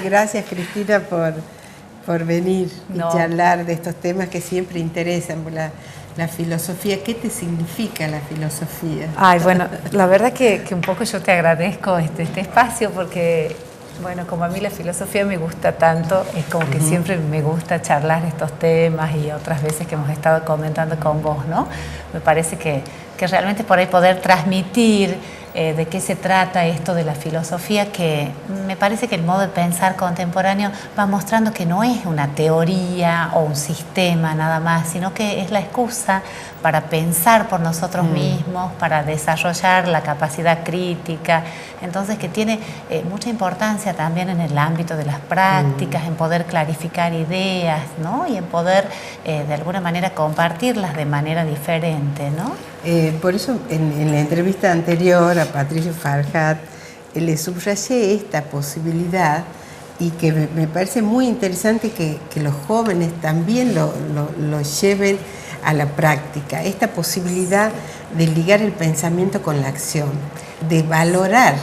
Gracias, Cristina, por venir y charlar de estos temas que siempre interesan. La filosofía, ¿qué te significa la filosofía? Ay, bueno, la verdad que un poco yo te agradezco este espacio porque, bueno, como a mí la filosofía me gusta tanto, es como que siempre me gusta charlar estos temas y otras veces que hemos estado comentando con vos, ¿no? Me parece que realmente por ahí poder transmitir de qué se trata esto de la filosofía, que me parece que el modo de pensar contemporáneo va mostrando que no es una teoría o un sistema nada más, sino que es la excusa para pensar por nosotros mismos, para desarrollar la capacidad crítica. Entonces que tiene mucha importancia también en el ámbito de las prácticas, en poder clarificar ideas, ¿no? Y en poder de alguna manera compartirlas de manera diferente, ¿no? Por eso en la entrevista anterior a Patricio Farhat le subrayé esta posibilidad y que me parece muy interesante que los jóvenes también lo lleven a la práctica, esta posibilidad de ligar el pensamiento con la acción, de valorar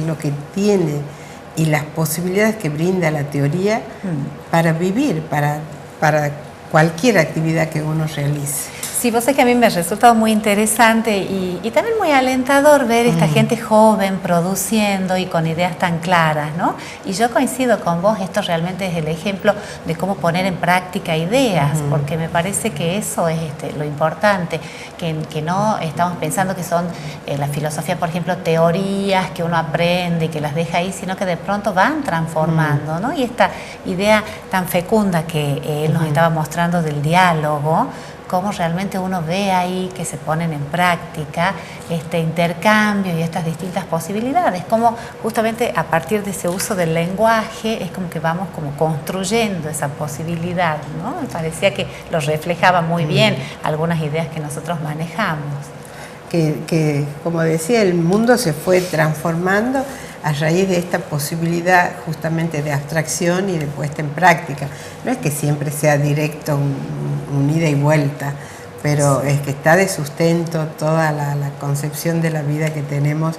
lo que tiene y las posibilidades que brinda la teoría para vivir, para cualquier actividad que uno realice. Sí, vos sabés que a mí me ha resultado muy interesante y también muy alentador ver esta gente joven produciendo y con ideas tan claras, ¿no? Y yo coincido con vos, esto realmente es el ejemplo de cómo poner en práctica ideas, porque me parece que eso es lo importante, que no estamos pensando que son la filosofía, por ejemplo, teorías que uno aprende y que las deja ahí, sino que de pronto van transformando, ¿no? Y esta idea tan fecunda que él nos estaba mostrando del diálogo, cómo realmente uno ve ahí que se ponen en práctica este intercambio y estas distintas posibilidades, cómo justamente a partir de ese uso del lenguaje es como que vamos como construyendo esa posibilidad, ¿no? Me parecía que lo reflejaba muy bien algunas ideas que nosotros manejamos. Que, como decía, el mundo se fue transformando a raíz de esta posibilidad justamente de abstracción y de puesta en práctica. No es que siempre sea directo, un ida y vuelta, pero es que está de sustento toda la concepción de la vida que tenemos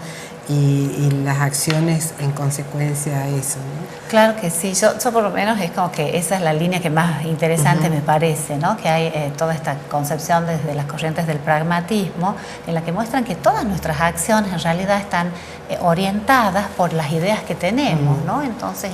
y las acciones en consecuencia a eso, ¿no? Claro que sí, yo por lo menos es como que esa es la línea que más interesante me parece, ¿no? Que hay toda esta concepción desde las corrientes del pragmatismo en la que muestran que todas nuestras acciones en realidad están orientadas por las ideas que tenemos, ¿no? Entonces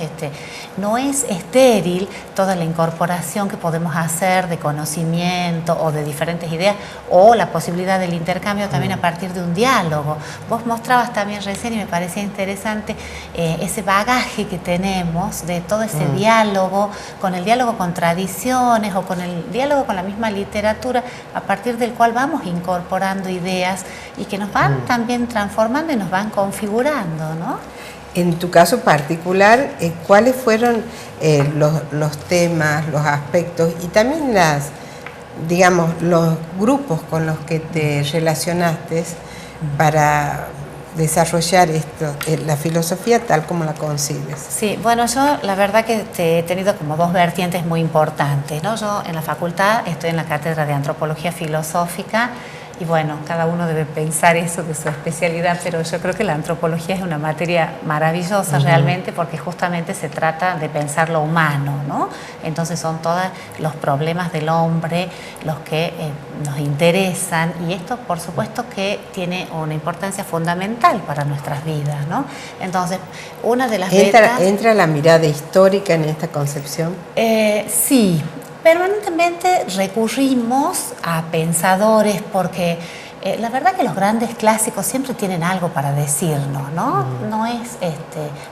no es estéril toda la incorporación que podemos hacer de conocimiento o de diferentes ideas o la posibilidad del intercambio también a partir de un diálogo. Vos mostrabas también recién y me parecía interesante ese bagaje que tenemos de todo ese diálogo, con el diálogo con tradiciones o con el diálogo con la misma literatura, a partir del cual vamos incorporando ideas y que nos van también transformando y nos van configurando, ¿no? En tu caso particular, ¿cuáles fueron los temas, los aspectos y también los grupos con los que te relacionaste para desarrollar la filosofía tal como la concibes? Sí, bueno, yo la verdad que he tenido como dos vertientes muy importantes, ¿no? Yo en la facultad estoy en la cátedra de Antropología Filosófica y bueno, cada uno debe pensar eso de su especialidad, pero yo creo que la antropología es una materia maravillosa realmente porque justamente se trata de pensar lo humano, ¿no? Entonces son todos los problemas del hombre los que nos interesan y esto por supuesto que tiene una importancia fundamental para nuestras vidas, ¿no? Entonces, una de las ¿Entra la mirada histórica en esta concepción? Sí. Permanentemente recurrimos a pensadores porque la verdad que los grandes clásicos siempre tienen algo para decirnos, ¿no? No es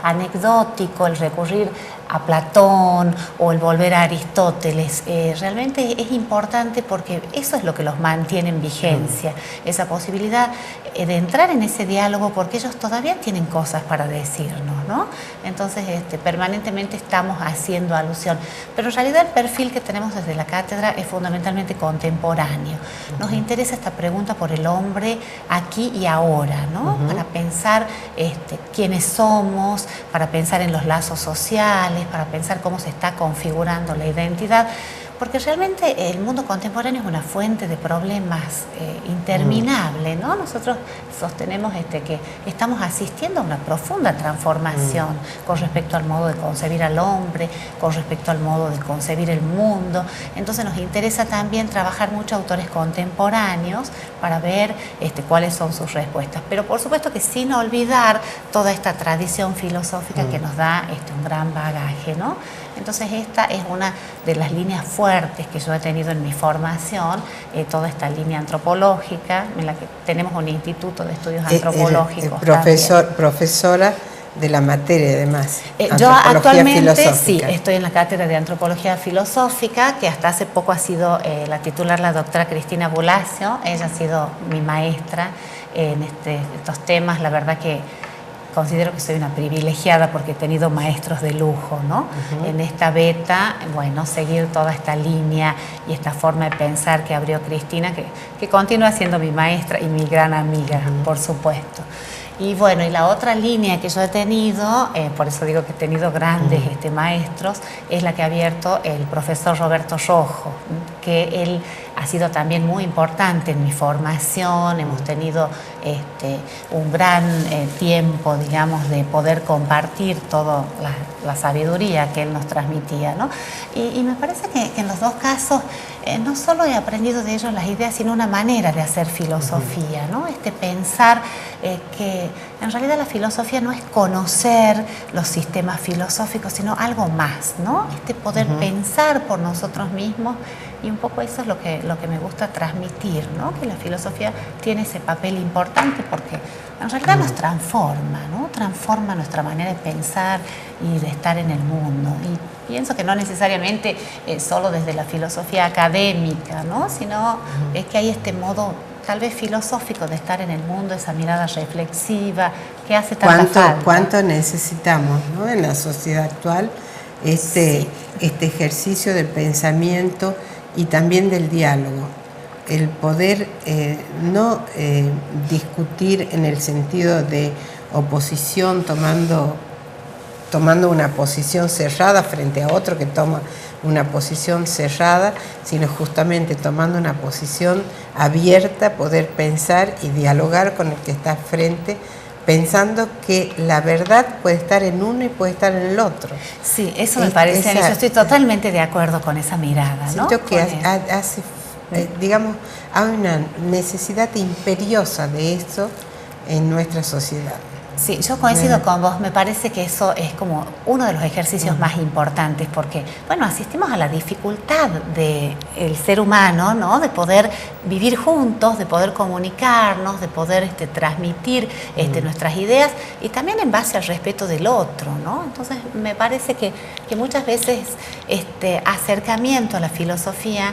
anecdótico el recurrir a Platón o el volver a Aristóteles. Realmente es importante porque eso es lo que los mantiene en vigencia, esa posibilidad de entrar en ese diálogo porque ellos todavía tienen cosas para decirnos, ¿no? Entonces permanentemente estamos haciendo alusión. Pero en realidad el perfil que tenemos desde la cátedra es fundamentalmente contemporáneo. Nos interesa esta pregunta por el hombre aquí y ahora, ¿no? Para pensar quiénes somos, para pensar en los lazos sociales, para pensar cómo se está configurando la identidad. porque realmente el mundo contemporáneo es una fuente de problemas interminable, ¿no? Nosotros sostenemos que estamos asistiendo a una profunda transformación con respecto al modo de concebir al hombre, con respecto al modo de concebir el mundo. Entonces nos interesa también trabajar mucho autores contemporáneos para ver cuáles son sus respuestas. Pero por supuesto que sin olvidar toda esta tradición filosófica que nos da un gran bagaje, ¿no? Entonces esta es una de las líneas fuertes que yo he tenido en mi formación, toda esta línea antropológica, en la que tenemos un instituto de estudios antropológicos. Profesora de la materia, además. Yo actualmente sí, estoy en la cátedra de antropología filosófica, que hasta hace poco ha sido la titular, la doctora Cristina Bulacio. Ella ha sido mi maestra en estos temas. La verdad que considero que soy una privilegiada porque he tenido maestros de lujo, ¿no? En esta beta, bueno, seguir toda esta línea y esta forma de pensar que abrió Cristina, que continúa siendo mi maestra y mi gran amiga, por supuesto. Y bueno, y la otra línea que yo he tenido, por eso digo que he tenido grandes maestros, es la que ha abierto el profesor Roberto Rojo, que él ha sido también muy importante en mi formación. Hemos tenido un gran tiempo, digamos, de poder compartir toda la sabiduría que él nos transmitía, ¿no? Y me parece que en los dos casos no solo he aprendido de ellos las ideas, sino una manera de hacer filosofía, ¿no? Pensar que en realidad la filosofía no es conocer los sistemas filosóficos, sino algo más, ¿no? Poder pensar por nosotros mismos, y un poco eso es lo que me gusta transmitir, ¿no? Que la filosofía tiene ese papel importante porque en realidad nos transforma, ¿no? Transforma nuestra manera de pensar y de estar en el mundo. Y pienso que no necesariamente solo desde la filosofía académica, ¿no? Sino es que hay este modo tal vez filosófico de estar en el mundo, esa mirada reflexiva que hace tanta falta. ¿Cuánto necesitamos, ¿no? En la sociedad actual este ejercicio del pensamiento y también del diálogo, el poder no discutir en el sentido de oposición, tomando una posición cerrada frente a otro que toma una posición cerrada, sino justamente tomando una posición abierta, poder pensar y dialogar con el que está frente, pensando que la verdad puede estar en uno y puede estar en el otro. Sí, eso me parece a mí. Yo estoy totalmente de acuerdo con esa mirada, ¿no? Siento que digamos, hay una necesidad imperiosa de eso en nuestra sociedad. Sí, yo coincido con vos. Me parece que eso es como uno de los ejercicios más importantes porque, bueno, asistimos a la dificultad del ser humano, ¿no? De poder vivir juntos, de poder comunicarnos, de poder transmitir nuestras ideas y también en base al respeto del otro, ¿no? Entonces, me parece que muchas veces acercamiento a la filosofía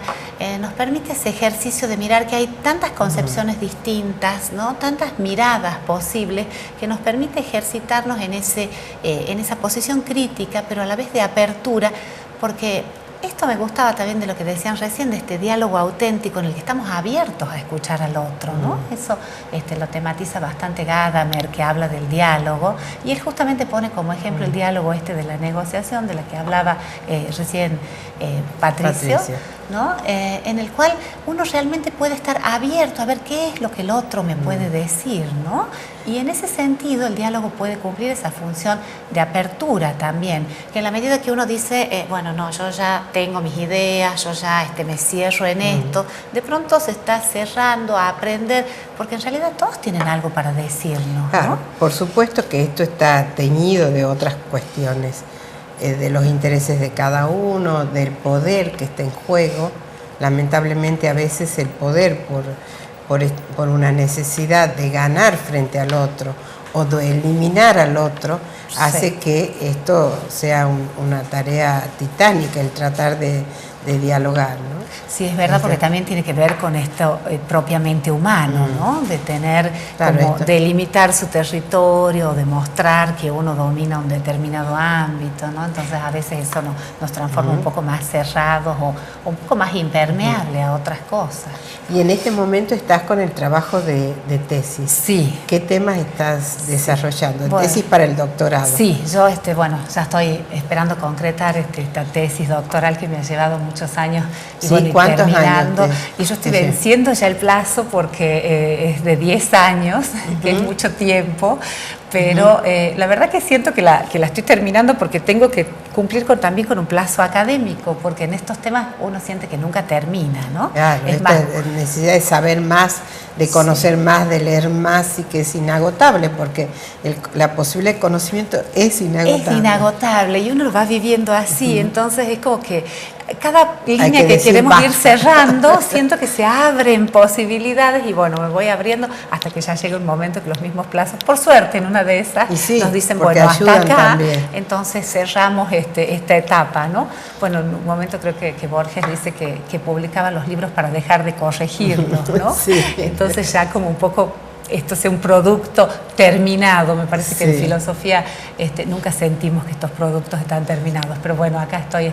nos permite ese ejercicio de mirar que hay tantas concepciones distintas, ¿no? Tantas miradas posibles que nos permite ejercitarnos en esa posición crítica, pero a la vez de apertura, porque esto me gustaba también de lo que decían recién, de este diálogo auténtico en el que estamos abiertos a escuchar al otro, ¿no? Eso lo tematiza bastante Gadamer, que habla del diálogo, y él justamente pone como ejemplo el diálogo de la negociación, de la que hablaba recién Patricio. ¿No? En el cual uno realmente puede estar abierto a ver qué es lo que el otro me puede decir, ¿no? Y en ese sentido el diálogo puede cumplir esa función de apertura también, que en la medida que uno dice, bueno, no, yo ya tengo mis ideas, yo ya me cierro en esto, de pronto se está cerrando a aprender, porque en realidad todos tienen algo para decirnos, ¿no? Claro, por supuesto que esto está teñido de otras cuestiones, de los intereses de cada uno, del poder que está en juego. Lamentablemente a veces el poder por una necesidad de ganar frente al otro o de eliminar al otro hace que esto sea una tarea titánica, el tratar de dialogar, ¿no? Sí, es verdad, porque también tiene que ver con esto propiamente humano, ¿no? De tener, delimitar su territorio, de mostrar que uno domina un determinado ámbito, ¿no? Entonces a veces eso nos transforma un poco más cerrados o un poco más impermeables a otras cosas. Y en este momento estás con el trabajo de tesis. Sí. ¿Qué temas estás desarrollando? Bueno, tesis para el doctorado. Sí, yo ya estoy esperando concretar esta tesis doctoral que me ha llevado mucho muchos años y, Sí, bueno, y ¿cuántos terminando. años Y yo estoy venciendo ya el plazo porque es de 10 años, que es mucho tiempo, pero la verdad que siento que la estoy terminando porque tengo que cumplir también con un plazo académico, porque en estos temas uno siente que nunca termina, ¿no? Claro, Es esta más, necesidad de saber más, de conocer más, de leer más, y que es inagotable, porque la posibilidad de conocimiento es inagotable. es inagotable y uno lo va viviendo así, entonces es como que cada línea que decir queremos ir basta. cerrando, siento que se abren posibilidades y bueno, me voy abriendo hasta que ya llega un momento que los mismos plazos, por suerte en una de esas, Y sí, nos dicen, porque bueno, hasta ayudan acá, también. entonces cerramos esta etapa, ¿no? Bueno, en un momento creo que Borges dice que publicaba los libros para dejar de corregirlos, ¿no? Sí. Entonces ya como un poco esto sea un producto terminado. Me parece que en filosofía nunca sentimos que estos productos están terminados, pero bueno, acá estoy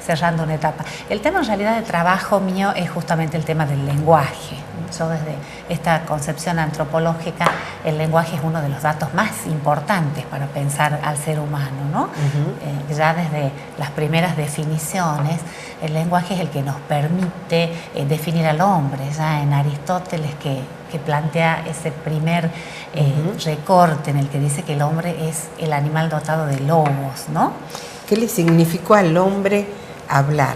cerrando una etapa. El tema en realidad de trabajo mío es justamente el tema del lenguaje. Yo desde esta concepción antropológica, el lenguaje es uno de los datos más importantes para pensar al ser humano, ¿no? Ya desde las primeras definiciones, el lenguaje es el que nos permite definir al hombre. Ya en Aristóteles que plantea ese primer recorte en el que dice que el hombre es el animal dotado de logos, ¿no? ¿Qué le significó al hombre hablar?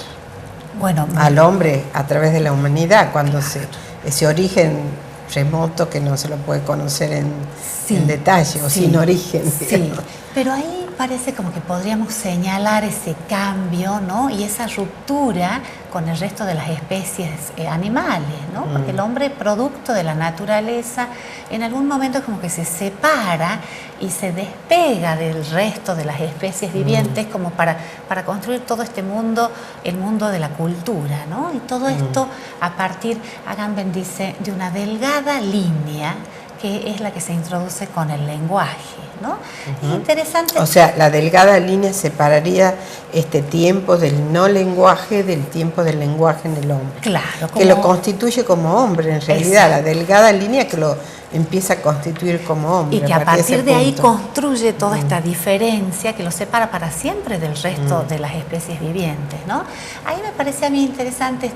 Bueno, al hombre a través de la humanidad, cuando ese origen remoto que no se lo puede conocer en detalle o sin origen. Sí, pero ahí parece como que podríamos señalar ese cambio, ¿no? Y esa ruptura con el resto de las especies animales, ¿no? Porque el hombre, producto de la naturaleza, en algún momento como que se separa y se despega del resto de las especies vivientes como para construir todo este mundo, el mundo de la cultura, ¿no? Y todo esto a partir, Agamben dice, de una delgada línea que es la que se introduce con el lenguaje, ¿no? Es interesante. O sea, la delgada línea separaría este tiempo del no lenguaje del tiempo del lenguaje en el hombre. Claro. Que lo constituye como hombre, en realidad. Exacto. La delgada línea que lo empieza a constituir como hombre. Y que a partir de ahí construye toda esta diferencia que lo separa para siempre del resto de las especies vivientes, ¿no? Ahí me parece a mí interesante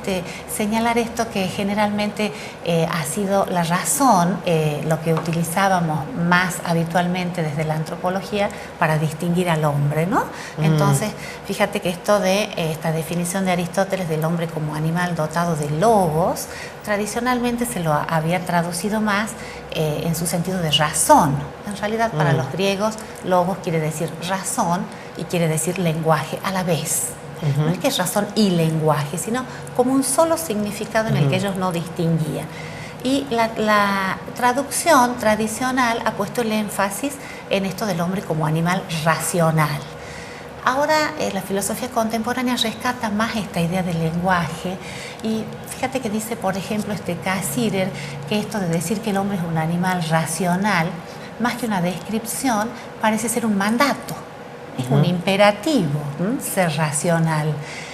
señalar esto, que generalmente ha sido la razón, lo que utilizábamos más habitualmente desde la antropología para distinguir al hombre, ¿no? Entonces, fíjate que esto de esta definición de Aristóteles del hombre como animal dotado de logos, tradicionalmente se lo había traducido más en su sentido de razón. En realidad, para los griegos, logos quiere decir razón y quiere decir lenguaje a la vez. No es que es razón y lenguaje, sino como un solo significado en el que ellos no distinguían. Y la traducción tradicional ha puesto el énfasis en esto del hombre como animal racional. Ahora la filosofía contemporánea rescata más esta idea del lenguaje y fíjate que dice, por ejemplo, Cassirer, que esto de decir que el hombre es un animal racional, más que una descripción, parece ser un mandato, es un imperativo, ser racional.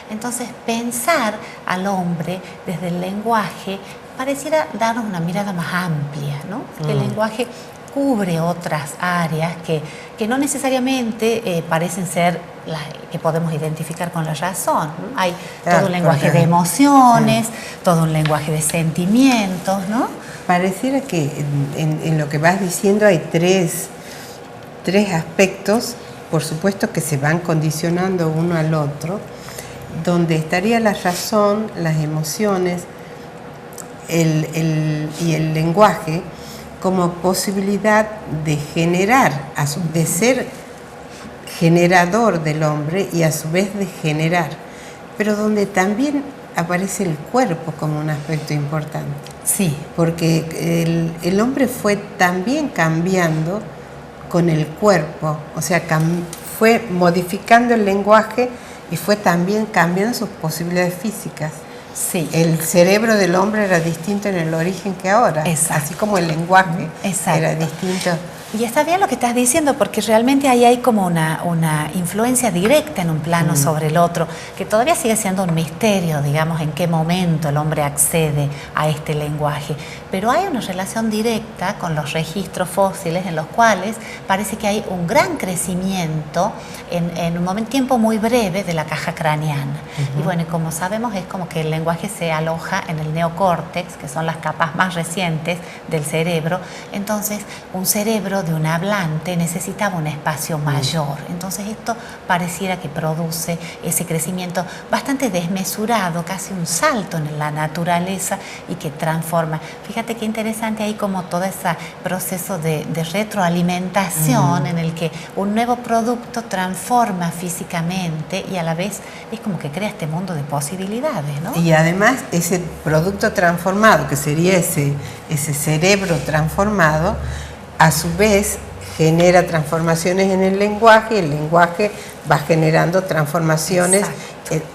Entonces, pensar al hombre desde el lenguaje pareciera darnos una mirada más amplia, ¿no? Porque el lenguaje cubre otras áreas que no necesariamente parecen ser las que podemos identificar con la razón, ¿no? Hay todo un lenguaje de emociones, todo un lenguaje de sentimientos, ¿no? Pareciera que en lo que vas diciendo hay tres aspectos, por supuesto, que se van condicionando uno al otro, donde estaría la razón, las emociones y el lenguaje como posibilidad de generar, de ser generador del hombre y a su vez de generar, pero donde también aparece el cuerpo como un aspecto importante. Sí. Porque el hombre fue también cambiando con el cuerpo, o sea, fue modificando el lenguaje y fue también cambiando sus posibilidades físicas. Sí. El cerebro del hombre era distinto en el origen que ahora, Exacto. así como el lenguaje Exacto. era distinto. Y está bien lo que estás diciendo, porque realmente ahí hay como una influencia directa en un plano sobre el otro, que todavía sigue siendo un misterio, digamos, en qué momento el hombre accede a este lenguaje. Pero hay una relación directa con los registros fósiles en los cuales parece que hay un gran crecimiento en un tiempo muy breve de la caja craneana. Y bueno, como sabemos, es como que el lenguaje se aloja en el neocórtex, que son las capas más recientes del cerebro. Entonces, un cerebro de un hablante necesitaba un espacio mayor. Entonces, esto pareciera que produce ese crecimiento bastante desmesurado, casi un salto en la naturaleza y que transforma. Fíjate qué interesante ahí como todo ese proceso de retroalimentación en el que un nuevo producto transforma físicamente y a la vez es como que crea este mundo de posibilidades, ¿no? Y además ese producto transformado, que sería ese cerebro transformado, a su vez genera transformaciones en el lenguaje va generando transformaciones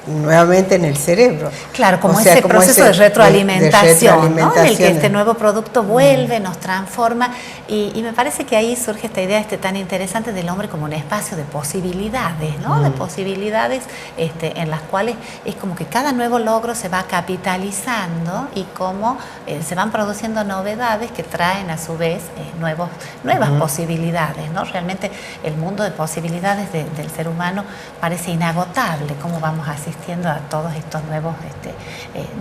nuevamente en el cerebro. Claro, como ese proceso de retroalimentación, ¿no? En el que este nuevo producto vuelve, nos transforma, y me parece que ahí surge esta idea tan interesante del hombre como un espacio de posibilidades, ¿no? De posibilidades en las cuales es como que cada nuevo logro se va capitalizando y cómo se van produciendo novedades que traen a su vez nuevas posibilidades, ¿no? Realmente el mundo de posibilidades del ser humano parece inagotable, cómo vamos asistiendo a todos estos nuevos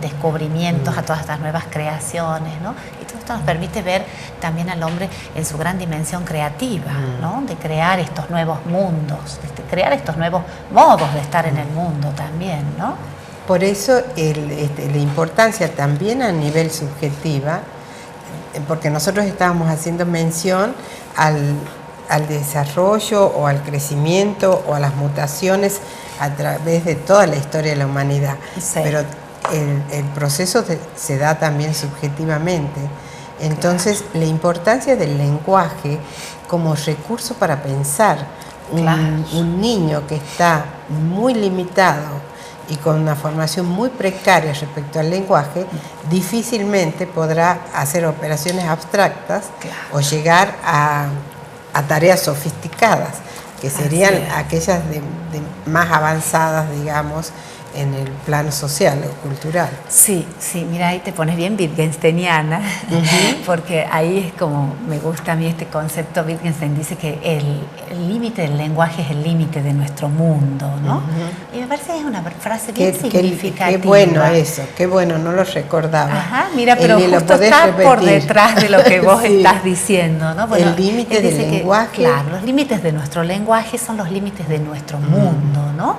descubrimientos, a todas estas nuevas creaciones, ¿no? Y todo esto nos permite ver también al hombre en su gran dimensión creativa, ¿no? De crear estos nuevos mundos, crear estos nuevos modos de estar en el mundo también, ¿no? Por eso la importancia también a nivel subjetiva, porque nosotros estábamos haciendo mención al desarrollo o al crecimiento o a las mutaciones a través de toda la historia de la humanidad. Sí. Pero el proceso se da también subjetivamente. Entonces, la importancia del lenguaje como recurso para pensar. Un niño que está muy limitado y con una formación muy precaria respecto al lenguaje, difícilmente podrá hacer operaciones abstractas o llegar a tareas sofisticadas, que serían aquellas de más avanzadas, digamos, en el plano social o cultural. Sí, mira, ahí te pones bien wittgensteiniana, porque ahí es como me gusta a mí este concepto. Wittgenstein dice que el límite del lenguaje es el límite de nuestro mundo, ¿no? Y me parece que es una frase bien significativa. Qué bueno eso, qué bueno, no lo recordaba. Ajá, mira, pero justo está repetir por detrás de lo que vos estás diciendo, ¿no? Bueno, el límite del lenguaje. Claro, los límites de nuestro lenguaje son los límites de nuestro mundo, ¿no?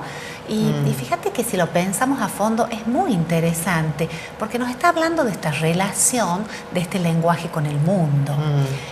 Y fíjate que si lo pensamos a fondo es muy interesante, porque nos está hablando de esta relación de este lenguaje con el mundo,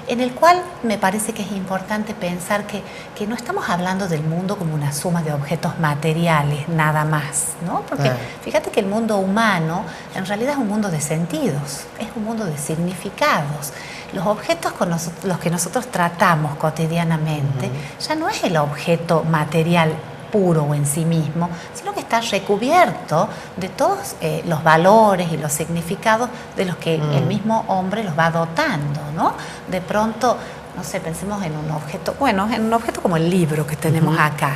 en el cual me parece que es importante pensar que no estamos hablando del mundo como una suma de objetos materiales, nada más, ¿no? Porque fíjate que el mundo humano en realidad es un mundo de sentidos, es un mundo de significados. Los objetos con los que nosotros tratamos cotidianamente ya no es el objeto material puro o en sí mismo, sino que está recubierto de todos los valores y los significados de los que el mismo hombre los va dotando, ¿no? De pronto, no sé, pensemos en un objeto, en un objeto como el libro que tenemos acá,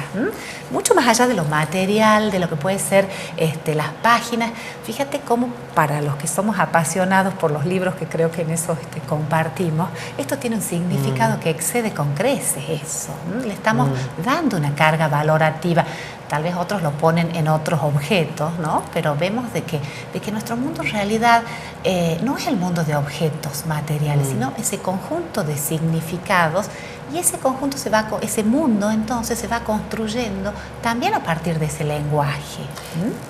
mucho más allá de lo material, de lo que puede ser las páginas. Fíjate cómo para los que somos apasionados por los libros, que creo que en eso compartimos, esto tiene un significado que excede con creces eso. Le estamos dando una carga valorativa. Tal vez otros lo ponen en otros objetos, ¿no? Pero vemos de que nuestro mundo en realidad no es el mundo de objetos materiales, sino ese conjunto de significados, y ese conjunto ese mundo entonces se va construyendo también a partir de ese lenguaje.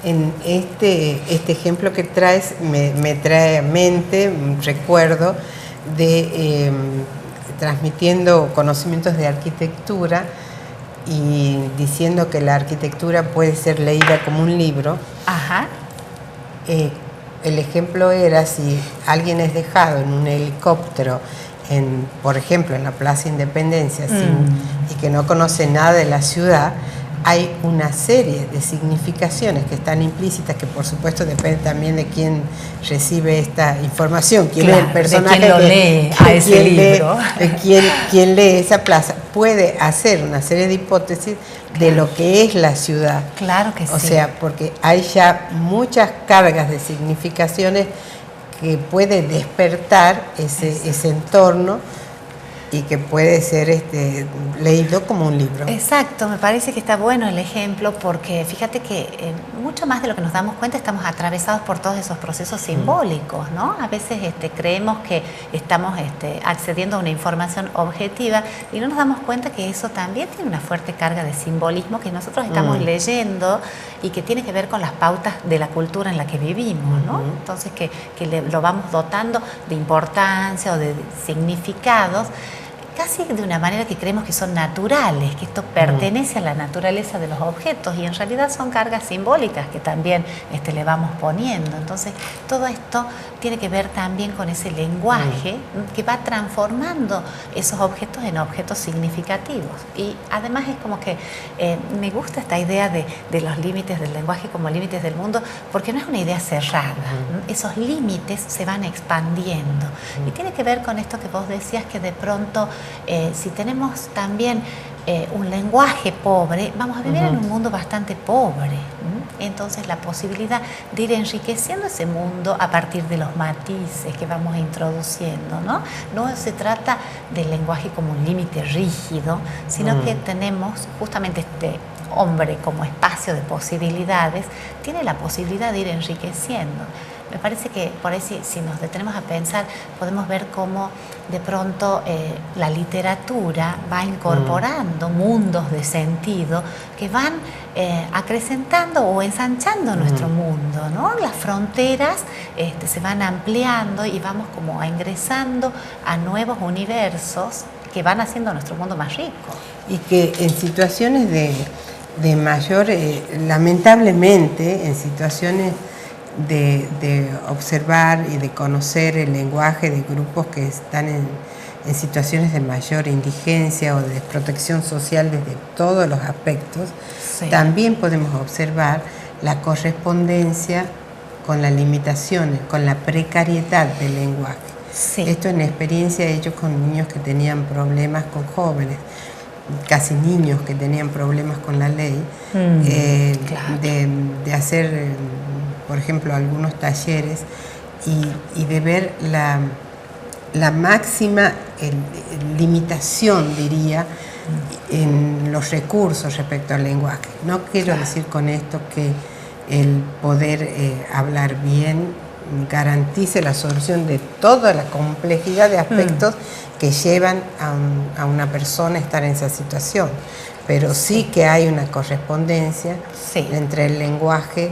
En este ejemplo que traes me trae a mente un recuerdo de transmitiendo conocimientos de arquitectura y diciendo que la arquitectura puede ser leída como un libro. El ejemplo era si alguien es dejado en un helicóptero, por ejemplo, en la Plaza Independencia, y que no conoce nada de la ciudad, hay una serie de significaciones que están implícitas, que por supuesto depende también de quién recibe esta información, quién claro, es el personaje, de quién lo lee a ese libro. Quien lee esa plaza, puede hacer una serie de hipótesis de lo que es la ciudad. Claro que sí. O sea, porque hay ya muchas cargas de significaciones que puede despertar ese entorno y que puede ser leído como un libro. Exacto, me parece que está bueno el ejemplo porque fíjate que mucho más de lo que nos damos cuenta estamos atravesados por todos esos procesos simbólicos, ¿no? A veces creemos que estamos accediendo a una información objetiva y no nos damos cuenta que eso también tiene una fuerte carga de simbolismo que nosotros estamos leyendo y que tiene que ver con las pautas de la cultura en la que vivimos, ¿no? Entonces que lo vamos dotando de importancia o de significados casi de una manera que creemos que son naturales, que esto pertenece a la naturaleza de los objetos y en realidad son cargas simbólicas que también le vamos poniendo. Entonces todo esto tiene que ver también con ese lenguaje que va transformando esos objetos en objetos significativos. Y además es como que me gusta esta idea de los límites del lenguaje como límites del mundo, porque no es una idea cerrada. Esos límites se van expandiendo. Y tiene que ver con esto que vos decías, que de pronto si tenemos también un lenguaje pobre, vamos a vivir en un mundo bastante pobre. Entonces la posibilidad de ir enriqueciendo ese mundo a partir de los matices que vamos introduciendo, ¿no? No se trata del lenguaje como un límite rígido, sino que tenemos justamente este hombre como espacio de posibilidades, tiene la posibilidad de ir enriqueciendo. Me parece que por ahí si nos detenemos a pensar, podemos ver cómo de pronto la literatura va incorporando mundos de sentido que van acrecentando o ensanchando nuestro mundo, ¿no? Las fronteras se van ampliando y vamos como ingresando a nuevos universos que van haciendo nuestro mundo más rico. Y que en situaciones de mayor, lamentablemente, en situaciones de observar y de conocer el lenguaje de grupos que están en situaciones de mayor indigencia o de desprotección social desde todos los aspectos, también podemos observar la correspondencia con las limitaciones, con la precariedad del lenguaje. Esto en experiencia he hecho con niños que tenían problemas, con jóvenes, casi niños que tenían problemas con la ley, de hacer, por ejemplo, algunos talleres y de ver la máxima limitación, diría, en los recursos respecto al lenguaje. No quiero decir con esto que el poder hablar bien garantice la solución de toda la complejidad de aspectos que llevan a una persona a estar en esa situación, pero sí que hay una correspondencia entre el lenguaje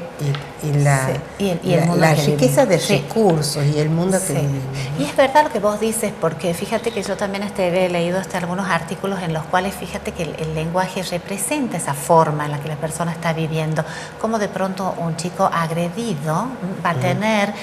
y la riqueza de recursos y el mundo que vivimos. Y es verdad lo que vos dices, porque fíjate que yo también he leído algunos artículos en los cuales fíjate que el lenguaje representa esa forma en la que la persona está viviendo, como de pronto un chico agredido va a tener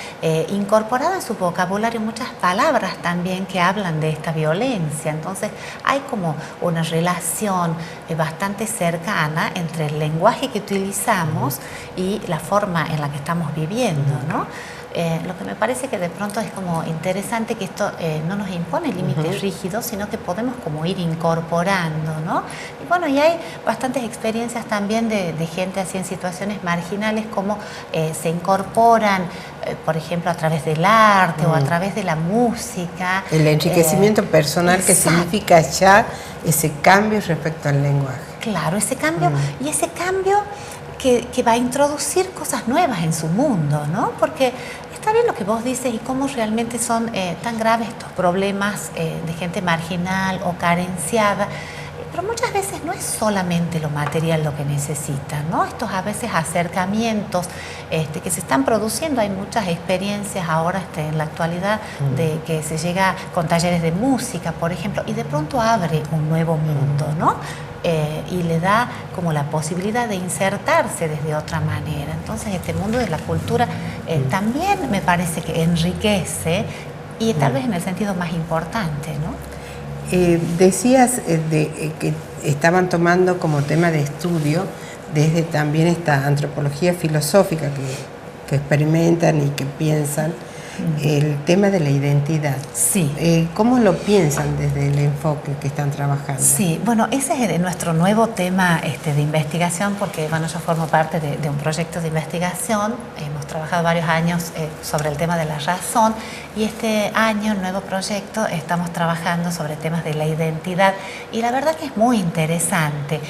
incorporado en su vocabulario muchas palabras también que hablan de esta violencia. Entonces hay como una relación bastante cercana entre el lenguaje que utilizamos y la forma en la que estamos viviendo, ¿no? Lo que me parece que de pronto es como interesante que esto no nos impone límites rígidos, sino que podemos como ir incorporando, ¿no? Y bueno, y hay bastantes experiencias también de gente así en situaciones marginales, como se incorporan, por ejemplo, a través del arte o a través de la música. El enriquecimiento personal que significa ya ese cambio respecto al lenguaje. Claro, ese cambio, y ese cambio que va a introducir cosas nuevas en su mundo, ¿no? Porque está bien lo que vos dices y cómo realmente son tan graves estos problemas de gente marginal o carenciada, pero muchas veces no es solamente lo material lo que necesitan, ¿no? Estos a veces acercamientos que se están produciendo, hay muchas experiencias ahora en la actualidad de que se llega con talleres de música, por ejemplo, y de pronto abre un nuevo mundo, ¿no? Y le da como la posibilidad de insertarse desde otra manera. Entonces este mundo de la cultura también me parece que enriquece y tal vez en el sentido más importante, ¿no? Decías que estaban tomando como tema de estudio desde también esta antropología filosófica que experimentan y que piensan el tema de la identidad. Sí. ¿Cómo lo piensan desde el enfoque que están trabajando? Sí, bueno, ese es nuestro nuevo tema de investigación, porque bueno, yo formo parte de un proyecto de investigación. Hemos trabajado varios años sobre el tema de la razón, y este año, el nuevo proyecto, estamos trabajando sobre temas de la identidad, y la verdad que es muy interesante.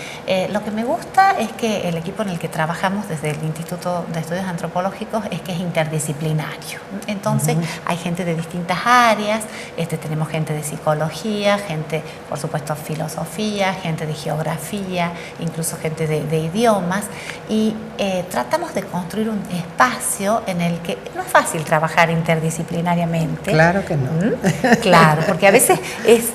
Lo que me gusta es que el equipo en el que trabajamos desde el Instituto de Estudios Antropológicos es que es interdisciplinario. Entonces, hay gente de distintas áreas, tenemos gente de psicología, gente, por supuesto, filosofía, gente de geografía, incluso gente de idiomas, y tratamos de construir un espacio en el que no es fácil trabajar interdisciplinariamente. Claro que no. Claro, porque a veces es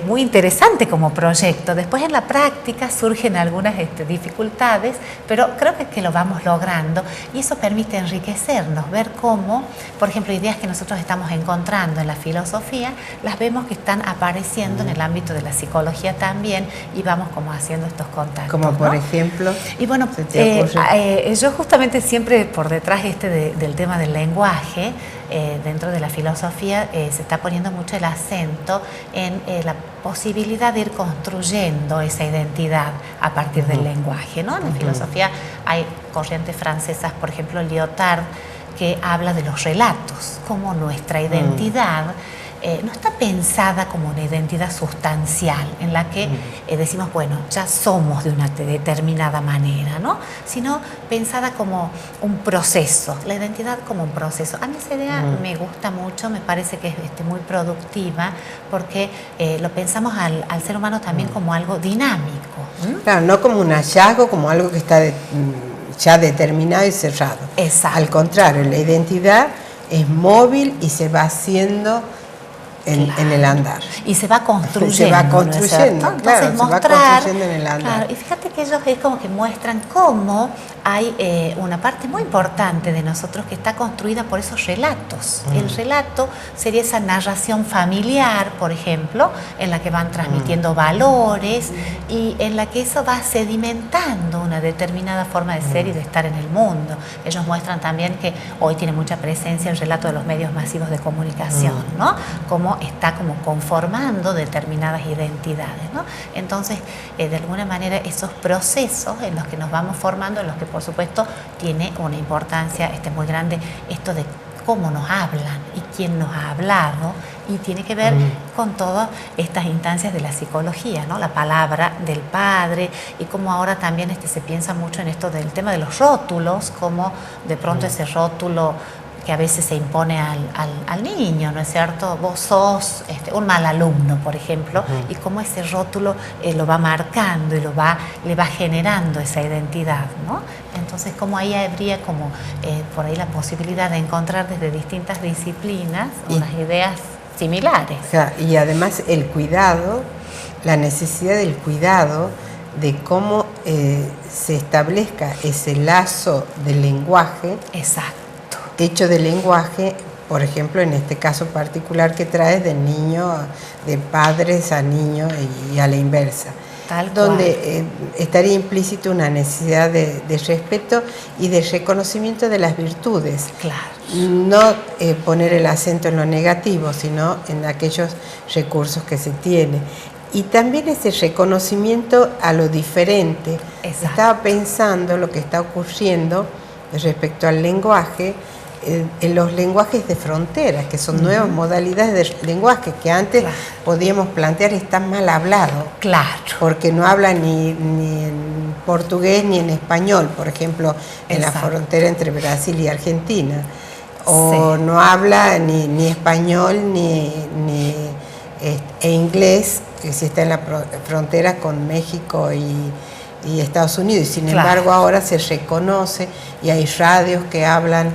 muy interesante como proyecto. Después en la práctica surgen algunas dificultades, pero creo que lo vamos logrando, y eso permite enriquecernos, ver cómo, por ejemplo, ideas que nosotros estamos encontrando en la filosofía, las vemos que están apareciendo en el ámbito de la psicología también, y vamos como haciendo estos contactos. Como por ejemplo. Y bueno, yo justamente siempre por detrás del tema del lenguaje, dentro de la filosofía se está poniendo mucho el acento en la posibilidad de ir construyendo esa identidad a partir del lenguaje, ¿no? En la filosofía hay corrientes francesas, por ejemplo, Lyotard, que habla de los relatos, como nuestra identidad no está pensada como una identidad sustancial en la que decimos, bueno, ya somos de una determinada manera, ¿no? Sino pensada como un proceso, la identidad como un proceso. A mí esa idea me gusta mucho, me parece que es muy productiva, porque lo pensamos al ser humano también como algo dinámico. Claro, no como un hallazgo, como algo que está ya determinado y cerrado. Exacto. Al contrario, la identidad es móvil y se va haciendo en el andar. Y se va construyendo. Se va construyendo, ¿no? claro, Entonces, se va construyendo en el andar. Claro, y fíjate que ellos es como que muestran cómo hay una parte muy importante de nosotros que está construida por esos relatos. El relato sería esa narración familiar, por ejemplo, en la que van transmitiendo valores y en la que eso va sedimentando una determinada forma de ser y de estar en el mundo. Ellos muestran también que hoy tiene mucha presencia el relato de los medios masivos de comunicación, ¿no? Cómo está como conformando determinadas identidades, ¿no? Entonces, de alguna manera, esos procesos en los que nos vamos formando, en los que por supuesto tiene una importancia muy grande esto de cómo nos hablan y quién nos ha hablado, y tiene que ver con todas estas instancias de la psicología, ¿no? La palabra del padre, y cómo ahora también se piensa mucho en esto del tema de los rótulos, como de pronto ese rótulo que a veces se impone al niño, ¿no es cierto? Vos sos un mal alumno, por ejemplo, y cómo ese rótulo lo va marcando y le va generando esa identidad, ¿no? Entonces, como ahí habría como por ahí la posibilidad de encontrar desde distintas disciplinas unas ideas similares. Y además el cuidado, la necesidad del cuidado de cómo se establezca ese lazo del lenguaje. Exacto. Hecho de lenguaje, por ejemplo, en este caso particular que traes de niño, de padres a niños y a la inversa. Tal donde estaría implícito una necesidad de respeto y de reconocimiento de las virtudes. Claro. No poner el acento en lo negativo, sino en aquellos recursos que se tiene. Y también ese reconocimiento a lo diferente. Exacto. Estaba pensando lo que está ocurriendo respecto al lenguaje, en los lenguajes de fronteras, que son nuevas modalidades de lenguaje que antes podíamos plantear están mal hablados. Claro. Porque no hablan ni en portugués ni en español, por ejemplo, en la frontera entre Brasil y Argentina. O no habla ni español ni inglés, que si está en la frontera con México y Estados Unidos, y sin embargo ahora se reconoce y hay radios que hablan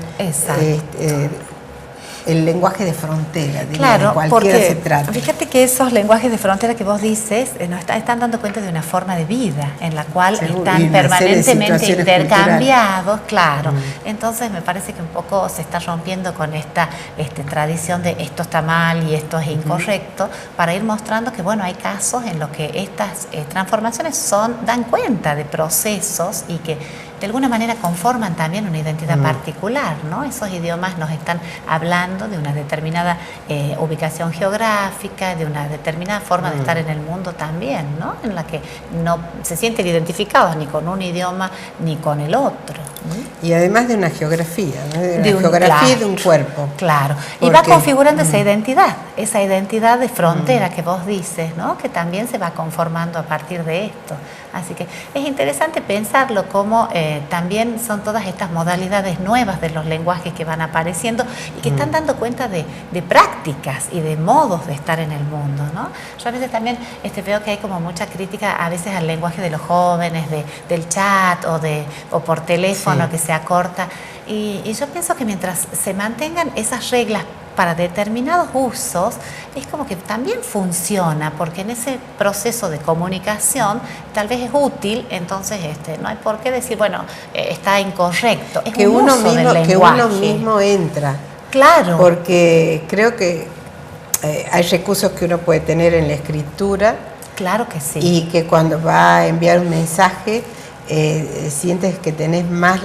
el lenguaje de frontera, de Claro, cualquiera porque se trata. fíjate que esos lenguajes de frontera que vos dices están dando cuenta de una forma de vida en la cual están permanentemente intercambiados, claro. Entonces me parece que un poco se está rompiendo con esta tradición de esto está mal y esto es incorrecto, para ir mostrando que bueno, hay casos en los que estas transformaciones dan cuenta de procesos y que de alguna manera conforman también una identidad particular, ¿no? Esos idiomas nos están hablando de una determinada ubicación geográfica, de una determinada forma de estar en el mundo también, ¿no? En la que no se sienten identificados ni con un idioma ni con el otro. Y además de una geografía, ¿no? De una geografía de un cuerpo. Claro, y va configurando esa identidad de frontera que vos dices, ¿no? Que también se va conformando a partir de esto. Así que es interesante pensarlo como también son todas estas modalidades nuevas de los lenguajes que van apareciendo y que están dando cuenta de prácticas y de modos de estar en el mundo, ¿no? Yo a veces también veo que hay como mucha crítica a veces al lenguaje de los jóvenes, del chat o por teléfono que se acorta. Y yo pienso que mientras se mantengan esas reglas para determinados usos, es como que también funciona, porque en ese proceso de comunicación tal vez es útil, entonces no hay por qué decir, bueno, está incorrecto. Es que un uno uso mismo, del que lenguaje. uno mismo entra. Claro. Porque creo que hay recursos que uno puede tener en la escritura. Claro que sí. Y que cuando va a enviar un mensaje, sientes que tenés más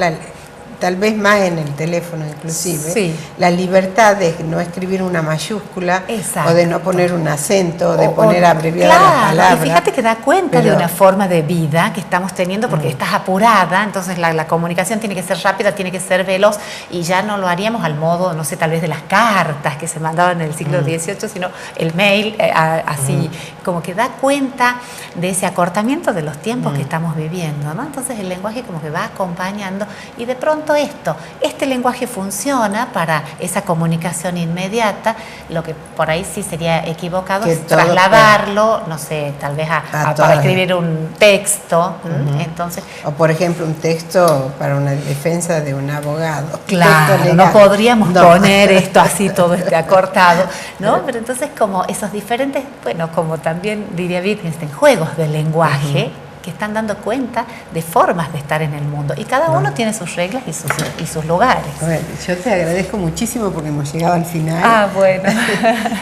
tal vez más en el teléfono inclusive, la libertad de no escribir una mayúscula. Exacto. O de no poner un acento, de poner abreviadas las palabras. Y fíjate que da cuenta de una forma de vida que estamos teniendo porque estás apurada, entonces la comunicación tiene que ser rápida, tiene que ser veloz y ya no lo haríamos al modo, no sé, tal vez de las cartas que se mandaban en el siglo XVIII, sino el mail, así, como que da cuenta de ese acortamiento de los tiempos que estamos viviendo, ¿no? Entonces el lenguaje como que va acompañando y de pronto este lenguaje funciona para esa comunicación inmediata, lo que por ahí sí sería equivocado es trasladarlo, no sé, tal vez para escribir un texto, entonces... O por ejemplo un texto para una defensa de un abogado. Claro, no podríamos poner esto así todo acortado, ¿no? Pero entonces como esos diferentes, bueno, como también diría Wittgenstein, juegos del lenguaje, que están dando cuenta de formas de estar en el mundo y cada uno tiene sus reglas y sus lugares. Bueno, yo te agradezco muchísimo porque hemos llegado al final. Ah, bueno.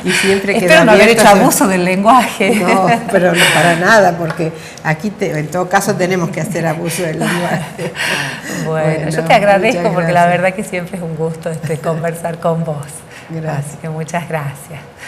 Y siempre queda espero no haber hecho abuso del lenguaje. No, pero no para nada, porque aquí en todo caso tenemos que hacer abuso del lenguaje. Bueno, yo te agradezco porque la verdad que siempre es un gusto conversar con vos. Gracias. Así que muchas gracias.